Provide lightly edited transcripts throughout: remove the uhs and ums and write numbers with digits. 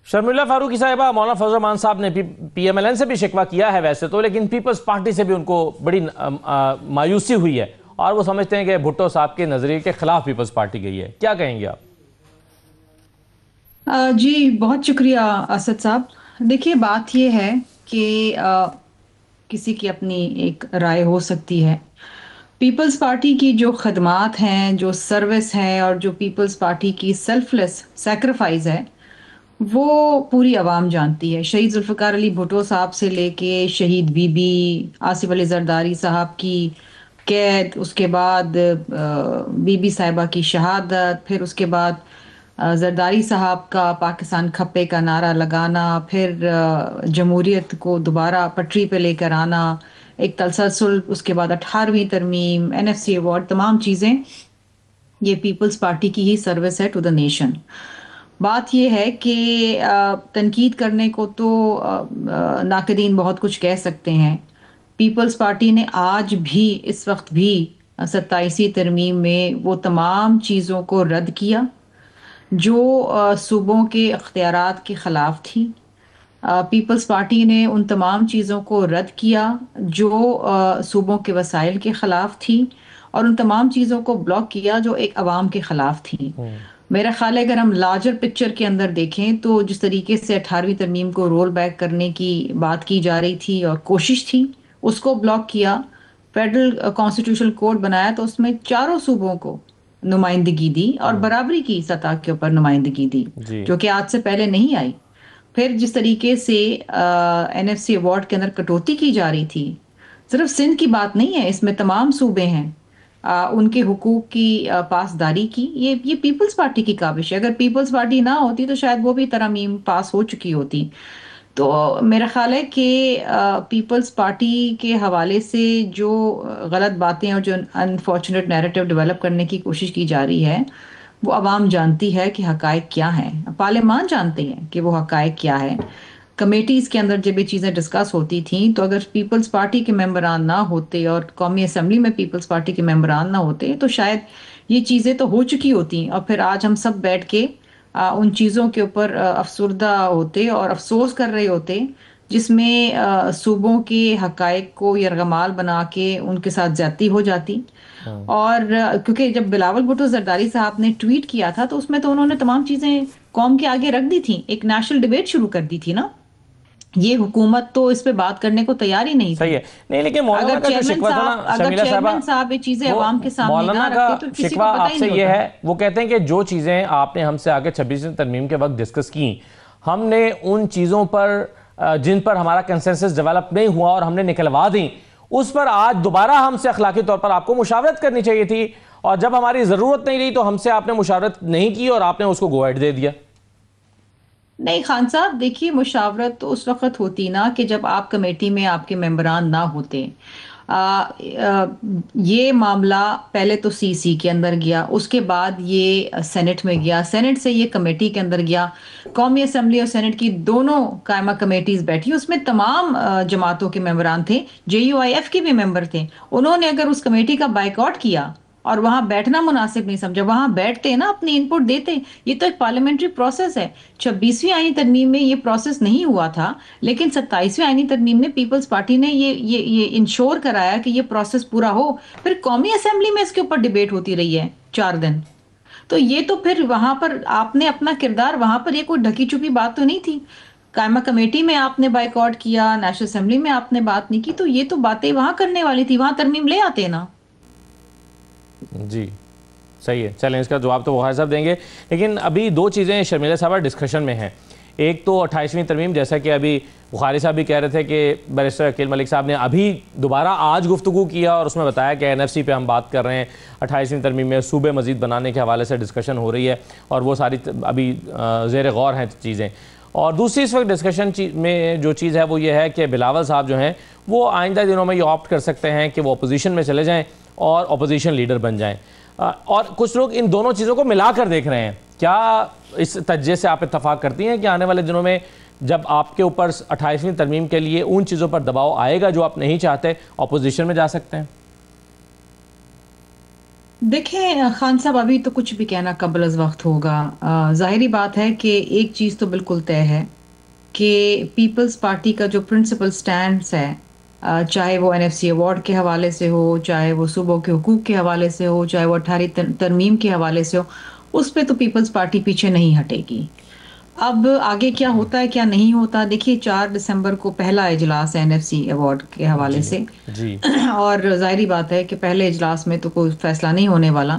شرمیلا فاروقی صاحبہ، مولانا فضل الرحمان صاحب نے پی ایم ایل این سے بھی شکوہ کیا ہے ویسے تو، لیکن پیپلز پارٹی سے بھی ان کو بڑی مایوسی ہوئی ہے اور وہ سمجھتے ہیں کہ بھٹو صاحب کے نظریے کے خلاف پیپلز پارٹی گئی ہے. کیا کہیں گے آپ؟ جی بہت شکریہ اسد صاحب. دیکھیے بات یہ ہے کہ کسی کی اپنی ایک رائے ہو سکتی ہے. پیپلز پارٹی کی جو خدمات ہیں، جو سروس ہے، اور جو پیپلز پارٹی کی سیلف لیس سیکریفائز ہے، وہ پوری عوام جانتی ہے. شہید ذوالفقار علی بھٹو صاحب سے لے کے شہید بی بی آصف علی زرداری صاحب کی قید، اس کے بعد بی بی صاحبہ کی شہادت، پھر اس کے بعد زرداری صاحب کا پاکستان کھپے کا نعرہ لگانا، پھر جمہوریت کو دوبارہ پٹری پہ لے کر آنا، ایک تسلسل، اس کے بعد 18ویں ترمیم، NFC ایوارڈ، تمام چیزیں یہ پیپلز پارٹی کی ہی سروس ہے ٹو دا نیشن. بات یہ ہے کہ تنقید کرنے کو تو ناقدین بہت کچھ کہہ سکتے ہیں. پیپلز پارٹی نے آج بھی، اس وقت بھی 27ویں ترمیم میں وہ تمام چیزوں کو رد کیا جو صوبوں کے اختیارات کے خلاف تھی. پیپلز پارٹی نے ان تمام چیزوں کو رد کیا جو صوبوں کے وسائل کے خلاف تھی، اور ان تمام چیزوں کو بلاک کیا جو ایک عوام کے خلاف تھی. میرا خیال ہے اگر ہم لارجر پکچر کے اندر دیکھیں تو جس طریقے سے 18ویں ترمیم کو رول بیک کرنے کی بات کی جا رہی تھی اور کوشش تھی، اس کو بلاک کیا. فیڈرل کانسٹیٹیوشنل کوڈ بنایا تو اس میں چاروں صوبوں کو نمائندگی دی اور برابری کی سطح کے اوپر نمائندگی دی، جو کہ آج سے پہلے نہیں آئی. پھر جس طریقے سے NFC ایوارڈ کے اندر کٹوتی کی جا رہی تھی، صرف سندھ کی بات نہیں ہے، اس میں تمام صوبے ہیں، ان کے حقوق کی پاسداری کی. یہ پیپلز پارٹی کی کاوش ہے. اگر پیپلز پارٹی نہ ہوتی تو شاید وہ بھی ترامیم پاس ہو چکی ہوتی. تو میرا خیال ہے کہ پیپلز پارٹی کے حوالے سے جو غلط باتیں اور جو انفارچونیٹ نیریٹو ڈیولپ کرنے کی کوشش کی جا رہی ہے، وہ عوام جانتی ہے کہ حقائق کیا ہیں، پارلیمان جانتے ہیں کہ وہ حقائق کیا ہے. کمیٹیز کے اندر جب یہ چیزیں ڈسکس ہوتی تھیں تو اگر پیپلز پارٹی کے ممبران نہ ہوتے اور قومی اسمبلی میں پیپلز پارٹی کے ممبران نہ ہوتے تو شاید یہ چیزیں تو ہو چکی ہوتی، اور پھر آج ہم سب بیٹھ کے ان چیزوں کے اوپر افسردہ ہوتے اور افسوس کر رہے ہوتے جس میں صوبوں کے حقائق کو یرغمال بنا کے ان کے ساتھ زیادتی ہو جاتی. اور کیونکہ جب بلاول بھٹو زرداری صاحب نے ٹویٹ کیا تھا تو اس میں تو انہوں نے تمام چیزیں قوم کے آگے رکھ دی تھیں، ایک نیشنل ڈیبیٹ شروع کر دی تھی نا. یہ حکومت تو اس پہ بات کرنے کو تیار ہی نہیں تھی. صحیح ہے. نہیں لیکن مولانا کا جو شکوہ تھا نا شرمیلا چیئرمین صاحب یہ چیزیں عوام کے سامنے نہ رکھتے تو کسی کو پتہ ہی نہیں ہوتا. یہ ہے، وہ کہتے ہیں کہ جو چیزیں آپ نے ہم سے آگے 26ویں ترمیم کے وقت ڈسکس کی، ہم نے ان چیزوں پر جن پر ہمارا کنسنسس ڈیولپ نہیں ہوا اور ہم نے نکلوا دیں، اس پر آج دوبارہ ہم سے اخلاقی طور پر آپ کو مشاورت کرنی چاہیے تھی، اور جب ہماری ضرورت نہیں رہی تو ہم سے آپ نے مشاورت نہیں کی اور آپ نے اس کو گو ایڈ دے دیا. نہیں خان صاحب، دیکھیے مشاورت تو اس وقت ہوتی نا کہ جب آپ کمیٹی میں آپ کے ممبران نہ ہوتے. یہ معاملہ پہلے تو CC کے اندر گیا، اس کے بعد یہ سینٹ میں گیا، سینٹ سے یہ کمیٹی کے اندر گیا. قومی اسمبلی اور سینٹ کی دونوں قائمہ کمیٹیز بیٹھی، اس میں تمام جماعتوں کے ممبران تھے، JUIF کے بھی ممبر تھے. انہوں نے اگر اس کمیٹی کا بائیکاٹ کیا اور وہاں بیٹھنا مناسب نہیں سمجھا، وہاں بیٹھتے نا، اپنی انپٹ دیتے. یہ تو ایک پارلیمنٹری پروسیس ہے. 26ویں آئینی ترمیم میں یہ پروسیس نہیں ہوا تھا، لیکن 27ویں آئینی ترمیم میں پیپلز پارٹی نے یہ انشور کرایا کہ یہ پروسیس پورا ہو. پھر قومی اسمبلی میں اس کے اوپر ڈیبیٹ ہوتی رہی ہے 4 دن. تو یہ تو پھر وہاں پر آپ نے اپنا کردار، وہاں پر یہ کوئی ڈھکی چھپی بات تو نہیں تھی. قائمہ کمیٹی میں آپ نے بائیکاٹ کیا، نیشنل اسمبلی میں آپ نے بات نہیں کی، تو یہ تو باتیں وہاں کرنے والی تھی، وہاں ترمیم لے آتے نا. جی صحیح ہے. چلیں اس کا جواب تو بخاری صاحب دیں گے، لیکن ابھی دو چیزیں شرمیلا صاحبہ ڈسکشن میں ہیں. ایک تو 28ویں ترمیم، جیسا کہ ابھی بخاری صاحب بھی کہہ رہے تھے کہ بیرسٹر عقیل ملک صاحب نے ابھی دوبارہ آج گفتگو کیا اور اس میں بتایا کہ NFC پہ ہم بات کر رہے ہیں. 28ویں ترمیم میں صوبے مزید بنانے کے حوالے سے ڈسکشن ہو رہی ہے اور وہ ساری ابھی زیر غور ہیں چیزیں. اور دوسری اس وقت ڈسکشن میں جو چیز ہے وہ یہ ہے کہ بلاول صاحب جو ہیں وہ آئندہ دنوں میں یہ آپٹ کر سکتے ہیں کہ وہ اپوزیشن میں چلے جائیں اور اپوزیشن لیڈر بن جائیں. اور کچھ لوگ ان دونوں چیزوں کو ملا کر دیکھ رہے ہیں. کیا اس تجزیے سے آپ اتفاق کرتی ہیں کہ آنے والے دنوں میں جب آپ کے اوپر 28ویں ترمیم کے لیے ان چیزوں پر دباؤ آئے گا جو آپ نہیں چاہتے، اپوزیشن میں جا سکتے ہیں؟ دیکھیں خان صاحب، ابھی تو کچھ بھی کہنا قبل از وقت ہوگا. ظاہری بات ہے کہ ایک چیز تو بالکل طے ہے کہ پیپلز پارٹی کا جو پرنسپل سٹینڈز ہے، چاہے وہ NFC ایوارڈ کے حوالے سے ہو، چاہے وہ صوبوں کے حقوق کے حوالے سے ہو، چاہے وہ 18 ترمیم کے حوالے سے ہو، اس پہ تو پیپلز پارٹی پیچھے نہیں ہٹے گی. اب آگے کیا ہوتا ہے کیا نہیں ہوتا، دیکھیے 4 دسمبر کو پہلا اجلاس ہے NFC ایوارڈ کے حوالے جی سے. جی اور ظاہری بات ہے کہ پہلے اجلاس میں تو کوئی فیصلہ نہیں ہونے والا.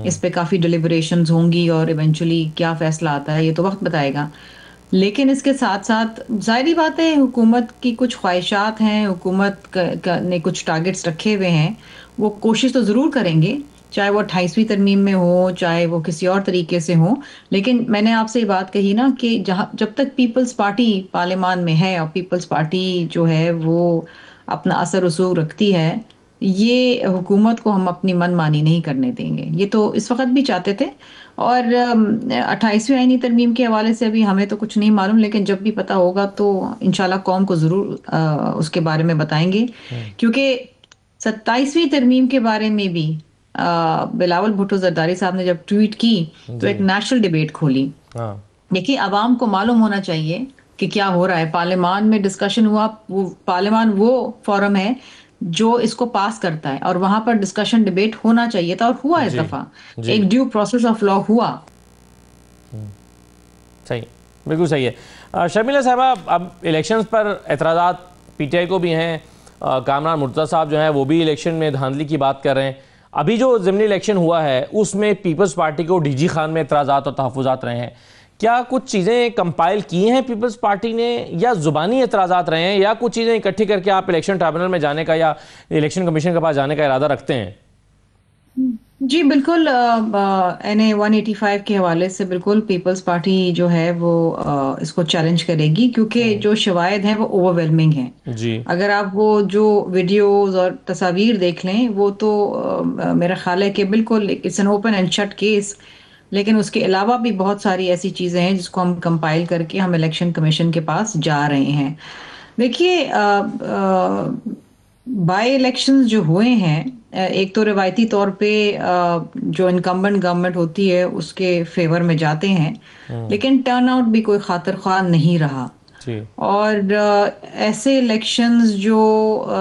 اس پہ کافی ڈیلیبریشنز ہوں گی اور ایونچولی کیا فیصلہ آتا ہے یہ تو وقت بتائے گا. لیکن اس کے ساتھ ساتھ ظاہری بات ہے حکومت کی کچھ خواہشات ہیں، حکومت نے کچھ ٹارگٹس رکھے ہوئے ہیں. وہ کوشش تو ضرور کریں گے، چاہے وہ 28ویں ترمیم میں ہو، چاہے وہ کسی اور طریقے سے ہو. لیکن میں نے آپ سے یہ بات کہی نا کہ جب تک پیپلز پارٹی پارلیمان میں ہے اور پیپلز پارٹی جو ہے وہ اپنا اثر رسوخ رکھتی ہے، یہ حکومت کو ہم اپنی من مانی نہیں کرنے دیں گے. یہ تو اس وقت بھی چاہتے تھے. اور 28ویں آئینی ترمیم کے حوالے سے ابھی ہمیں تو کچھ نہیں معلوم، لیکن جب بھی پتہ ہوگا تو انشاءاللہ قوم کو ضرور اس کے بارے میں بتائیں گے. کیونکہ 27ویں ترمیم کے بارے میں بھی بلاول بھٹو زرداری صاحب نے جب ٹویٹ کی تو جی ایک نیشنل ڈیبیٹ کھولی. ہاں دیکھیے عوام کو معلوم ہونا چاہیے کہ کیا ہو رہا ہے. پارلیمان میں ڈسکشن ہوا، پارلیمان وہ فورم ہے جو اس کو پاس کرتا ہے، اور وہاں پر ڈسکشن ڈیبیٹ ہونا چاہیے تھا اور ہوا اس جی دفعہ. جی ایک ڈیو پروسیس آف لا ہوا. صحیح، بالکل صحیح ہے. شرمیلا صاحبہ، اب الیکشنز پر اعتراضات PTI کو بھی ہیں. کامران مرتضیٰ صاحب جو ہیں وہ بھی الیکشن میں دھاندلی کی بات کر رہے ہیں. ابھی جو ضمنی الیکشن ہوا ہے اس میں پیپلز پارٹی کو DG خان میں اعتراضات اور تحفظات رہے ہیں. کیا کچھ چیزیں کمپائل کی ہیں پیپلز پارٹی نے، یا زبانی اعتراضات رہے ہیں، یا کچھ چیزیں اکٹھی کر کے آپ الیکشن ٹرائبونل میں جانے کا یا الیکشن کمیشن کے پاس جانے کا ارادہ رکھتے ہیں؟ جی بالکل. NA 185 کے حوالے سے بالکل پیپلز پارٹی جو ہے وہ اس کو چیلنج کرے گی، کیونکہ جو شواہد ہیں وہ اوور ویلمنگ ہیں. جی اگر آپ وہ جو ویڈیوز اور تصاویر دیکھ لیں وہ تو میرا خیال ہے کہ بالکل it's an open and shut case. لیکن اس کے علاوہ بھی بہت ساری ایسی چیزیں ہیں جس کو ہم کمپائل کر کے ہم الیکشن کمیشن کے پاس جا رہے ہیں. دیکھیے بائی الیکشنز جو ہوئے ہیں، ایک تو روایتی طور پہ جو انکمبنٹ گورنمنٹ ہوتی ہے اس کے فیور میں جاتے ہیں، لیکن ٹرن آؤٹ بھی کوئی خاطر خواہ نہیں رہا. جی اور ایسے الیکشنز جو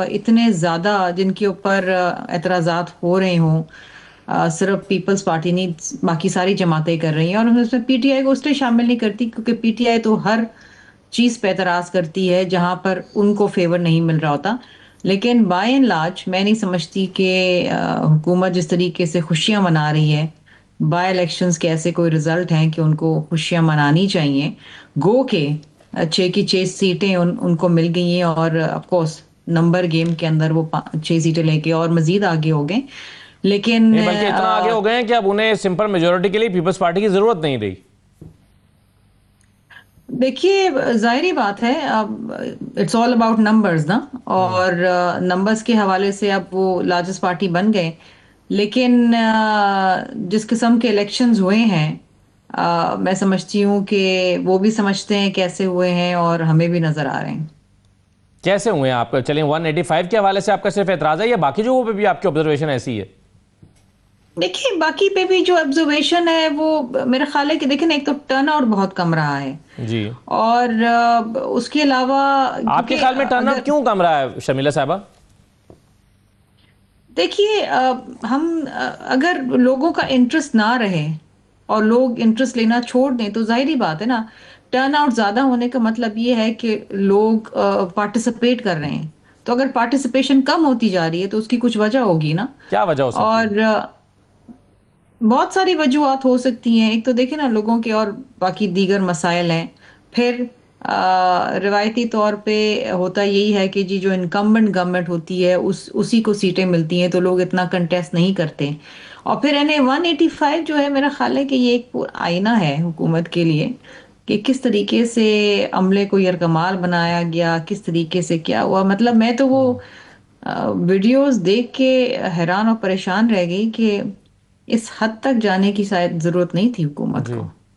اتنے زیادہ جن کے اوپر اعتراضات ہو رہے ہوں، صرف پیپلز پارٹی نہیں باقی ساری جماعتیں کر رہی ہیں، اور اس میں PTI کو اس لیے شامل نہیں کرتی کیونکہ PTI تو ہر چیز پہ اعتراض کرتی ہے جہاں پر ان کو فیور نہیں مل رہا ہوتا. لیکن بائی اینڈ لارج میں نہیں سمجھتی کہ حکومت جس طریقے سے خوشیاں منا رہی ہے، بائی الیکشنز کے ایسے کوئی رزلٹ ہیں کہ ان کو خوشیاں منانی چاہیے. گو کہ 6 کی 6 سیٹیں ان کو مل گئی ہیں، اور آف کورس نمبر گیم کے اندر وہ 6 سیٹیں لے کے اور مزید آگے ہو گئے. لیکن نہیں، بلکہ اتنا آگے ہو گئے ہیں کہ اب انہیں سمپل میجورٹی کے لیے پیپلز پارٹی کی ضرورت نہیں رہی. دیکھیے ظاہری بات ہے، اب اٹس آل اباؤٹ نمبرز نا، اور نمبرز کے حوالے سے اب وہ لارجسٹ پارٹی بن گئے. لیکن جس قسم کے الیکشنز ہوئے ہیں میں سمجھتی ہوں کہ وہ بھی سمجھتے ہیں کیسے ہوئے ہیں اور ہمیں بھی نظر آ رہے ہیں. کیسے ہوئے ہیں آپ کا؟ چلیں 185 کے حوالے سے آپ کا صرف اعتراض ہے یا باقی جگہوں پہ بھی آپ کی آبزرویشن ایسی ہے؟ دیکھیں باقی پہ بھی جو آبزرویشن ہے وہ میرا خیال ہے کہ دیکھیں ایک تو ٹرن آؤٹ بہت کم رہا ہے، جی. اور اس کے علاوہ آپ کے خیال میں ٹرن آؤٹ کیوں کم رہا ہے شرمیلا صاحبہ؟ دیکھیے ہم اگر لوگوں کا انٹرسٹ نہ رہے اور لوگ انٹرسٹ لینا چھوڑ دیں تو ظاہری بات ہے نا، ٹرن آؤٹ زیادہ ہونے کا مطلب یہ ہے کہ لوگ پارٹیسپیٹ کر رہے ہیں. تو اگر پارٹیسپیشن کم ہوتی جا رہی ہے تو اس کی کچھ وجہ ہوگی نا. کیا وجہ ہو سکتی ہے؟ اور بہت ساری وجوہات ہو سکتی ہیں. ایک تو دیکھیں نا لوگوں کے اور باقی دیگر مسائل ہیں. پھر روایتی طور پہ ہوتا یہی ہے کہ جی جو انکمبنٹ گورنمنٹ ہوتی ہے اسی کو سیٹیں ملتی ہیں تو لوگ اتنا کنٹیسٹ نہیں کرتے. اور پھر NA 185 جو ہے میرا خیال ہے کہ یہ ایک آئینہ ہے حکومت کے لیے کہ کس طریقے سے عملے کو یرغمال بنایا گیا، کس طریقے سے کیا ہوا. مطلب میں تو وہ ویڈیوز دیکھ کے حیران اور پریشان رہ گئی کہ اس حد تک جانے کی شاید ضرورت نہیں تھی حکومت کو.